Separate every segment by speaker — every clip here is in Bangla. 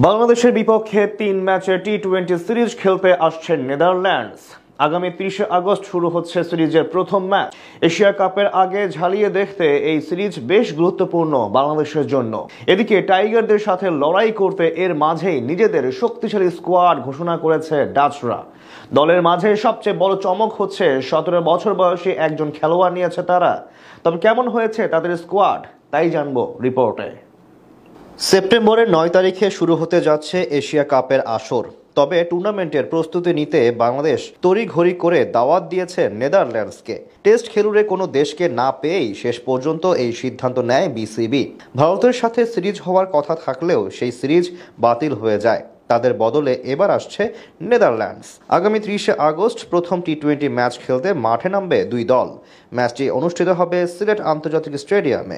Speaker 1: বাংলাদেশের বিপক্ষে ৩ ম্যাচের টি-20 সিরিজ খেলতে আসছে নেদারল্যান্ডস। আগামী ৩০ আগস্ট শুরু হচ্ছে সিরিজের প্রথম ম্যাচ। এশিয়া কাপের আগে ঝালিয়ে দেখতে এই সিরিজ বেশ গুরুত্বপূর্ণ বাংলাদেশের জন্য। এদিকে টাইগারদের সাথে লড়াই করতে এর মাঝেই নিজেদের শক্তিশালী স্কোয়াড ঘোষণা করেছে ডাচরা। দলের মাঝে সবচেয়ে বড় চমক হচ্ছে ১৭ বছর বয়সী একজন খেলোয়াড় নিয়েছে তারা। তবে কেমন হয়েছে তাদের স্কোয়াড, তাই জানবো রিপোর্টে। সেপ্টেম্বরের ৯ তারিখে শুরু হতে যাচ্ছে এশিয়া কাপের আসর। তবে টুর্নামেন্টের প্রস্তুতি নিতে বাংলাদেশ তড়িঘড়ি করে দাওয়াত দিয়েছে নেদারল্যান্ডসকে। টেস্ট খেলুড়ে কোনো দেশকে না পেয়েই শেষ পর্যন্ত এই সিদ্ধান্ত নেয় বিসিবি। ভারতের সাথে সিরিজ হওয়ার কথা থাকলেও সেই সিরিজ বাতিল হয়ে যায়। তাদের বদলে এবার আসছে নেদারল্যান্ডস। আগামী ৩০ আগস্ট প্রথম টি-20 ম্যাচ খেলতে মাঠে নামবে দুই দল। ম্যাচটি অনুষ্ঠিত হবে সিলেট আন্তর্জাতিক স্টেডিয়ামে।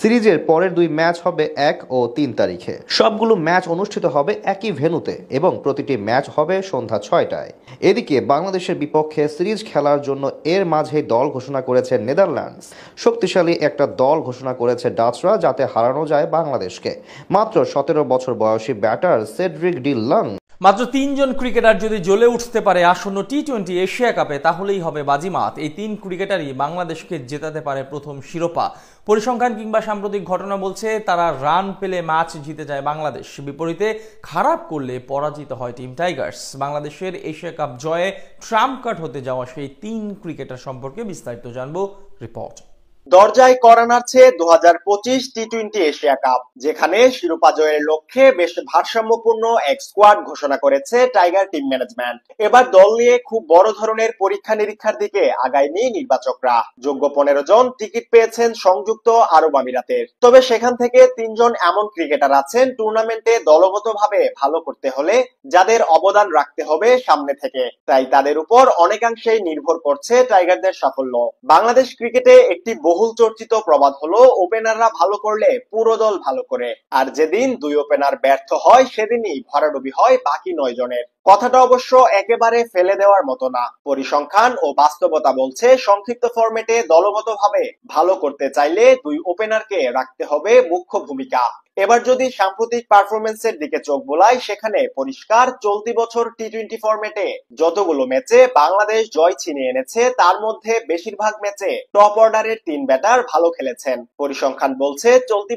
Speaker 1: সিরিজের পরের দুই ম্যাচ হবে ১ ও ৩ তারিখে। সবগুলো ম্যাচ অনুষ্ঠিত হবে একই ভেন্যুতে এবং প্রতিটি ম্যাচ হবে সন্ধ্যা ৬টায়। এদিকে বাংলাদেশের বিপক্ষে সিরিজ খেলার জন্য এর মাঝেই দল ঘোষণা করেছে নেদারল্যান্ডস। শক্তিশালী একটা দল ঘোষণা করেছে ডাচরা, যাতে হারানো যায় বাংলাদেশকে। মাত্র ১৭ বছর বয়সী ব্যাটার সেড্রিক ডি লং।
Speaker 2: মাত্র ৩ জন ক্রিকেটার যদি জ্বলে উঠতে পারে আসন্ন টি-20 এশিয়া কাপে, তাহলেই হবে বাজিমাত। এই ৩ ক্রিকেটারই বাংলাদেশকে জেতাতে পারে প্রথম শিরোপা। পরিসংখ্যান কিংবা সাম্প্রতিক ঘটনা বলছে তারা রান পেলে ম্যাচ জিতে যায় বাংলাদেশ, বিপরীতে খারাপ করলে পরাজিত হয় টিম টাইগার্স। বাংলাদেশের এশিয়া কাপ জয়ে ট্রাম্প কার্ড হতে যাওয়া সেই ৩ ক্রিকেটার সম্পর্কে বিস্তারিত জানবো রিপোর্ট।
Speaker 3: দরজায় কড়া নাড়ছে ২০২৫ টি-20 এশিয়া কাপ, যেখানে শিরোপা জয়ের লক্ষ্যে বেশ ভারসাম্যপূর্ণ এক স্কোয়াড ঘোষণা করেছে টাইগার টিম ম্যানেজমেন্ট। এবার দল নিয়ে খুব বড় ধরনের পরীক্ষা নিরীক্ষার দিকে আগায়নি নির্বাচকরা। যোগ্য ১৫ জন টিকিট পেয়েছেন সংযুক্ত আরব আমিরাতের। তবে সেখান থেকে ৩ জন এমন ক্রিকেটার আছেন টুর্নামেন্টে দলগতভাবে ভালো করতে হলে যাদের অবদান রাখতে হবে সামনে থেকে। তাই তাদের উপর অনেকাংশেই নির্ভর করছে টাইগারদের সাফল্য। বাংলাদেশ ক্রিকেটে একটি বহুল চর্চিত প্রবাদ হলো, ওপেনাররা ভালো করলে পুরো দল ভালো করে, আর যেদিন দুই ওপেনার ব্যর্থ হয় সেদিনই ভরাডুবি হয় বাকি ৯ জনের। কথাটা অবশ্য একেবারে ফেলে দেওয়ার মতো না। পরিসংখ্যান ও বাস্তবতা বলছে সংক্ষিপ্ত ফরম্যাটে দলগতভাবে ভালো করতে চাইলে দুই ওপেনারকে রাখতে হবে মুখ্য ভূমিকা। এবার যদি সাম্প্রতিক পারফরমেন্সের দিকে চোখ বোলাই, সেখানে পরিষ্কার চলতি বছর টি-20 ফরম্যাটে যতগুলো ম্যাচে বাংলাদেশ জয় ছিনিয়ে এনেছে তার মধ্যে বেশিরভাগ ম্যাচে টপ অর্ডারের ৩ ব্যাটার ভালো খেলেছেন। পরিসংখ্যান বলছে চলতি